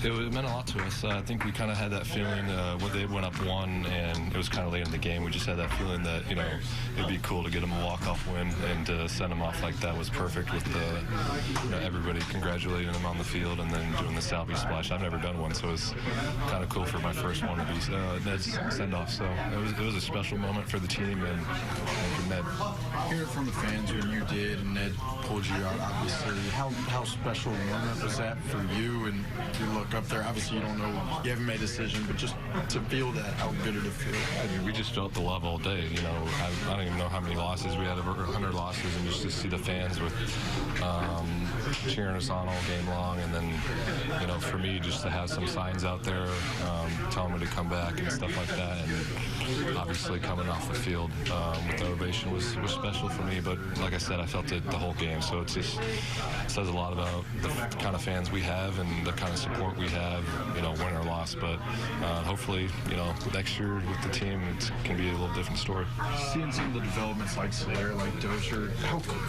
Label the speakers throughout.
Speaker 1: It meant a lot to us. I think we kind of had that feeling when they went up 1, and it was kind of late in the game. We just had that feeling that, it'd be cool to get them a walk-off win, and to send them off like that was perfect with everybody congratulating them on the field and then doing the Salvi splash. I've never done one, so it was kind of cool for my first one to be Ned's send-off. So it was a special moment for the team and for Ned.
Speaker 2: Hearing from the fans when you did and Ned pulled you out, obviously, how special a moment was that for you? And you look up there, obviously you don't know, you haven't made a decision, but just to feel that, how good did it feel?
Speaker 1: I mean, we just felt the love all day. I don't even know how many losses we had, over 100 losses, and just to see the fans with cheering us on all game long, and then for me just to have some signs out there telling me to come back and stuff like that, and obviously coming off the field with the ovation was special for me. But like I said, I felt it the whole game, so it just says a lot about the kind of fans we have and the kind of support we have, win or loss. But hopefully, next year with the team, it can be a little different story.
Speaker 2: Seeing some of the developments like Slater, like Dozier,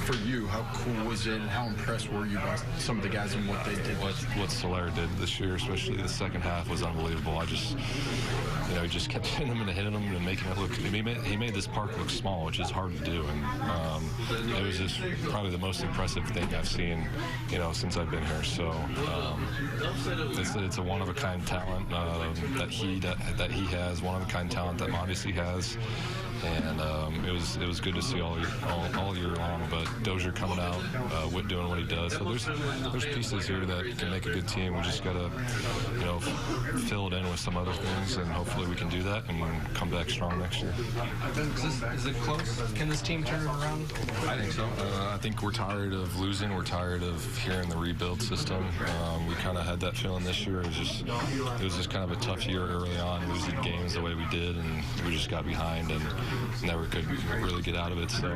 Speaker 2: for you, how cool was it, and how impressed were you by some of the guys and what they did?
Speaker 1: What Slater did this year, especially the second half, was unbelievable. He just kept hitting them and making it look. He made this park look small, which is hard to do, and it was just probably the most impressive thing I've seen, since I've been here. So it's a one-of-a-kind talent that he has, one-of-a-kind talent that Mondesi has. And it was good to see all year long. But Dozier coming out, Witt doing what he does. So there's pieces here that can make a good team. We just gotta, fill it in with some other things, and hopefully we can do that and come back strong next year.
Speaker 3: Is it close? Can this team turn it around?
Speaker 1: I think so. I think we're tired of losing. We're tired of hearing the rebuild system. We kind of had that feeling this year. It was just kind of a tough year early on, losing games the way we did, and we just got behind and never could really get out of it. So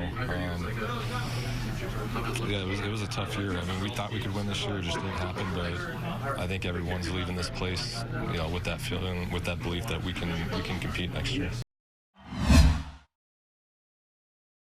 Speaker 1: it was a tough year. I mean, we thought we could win this year, it just didn't happen. But I think everyone's leaving this place, with that feeling, with that belief that we can compete next year.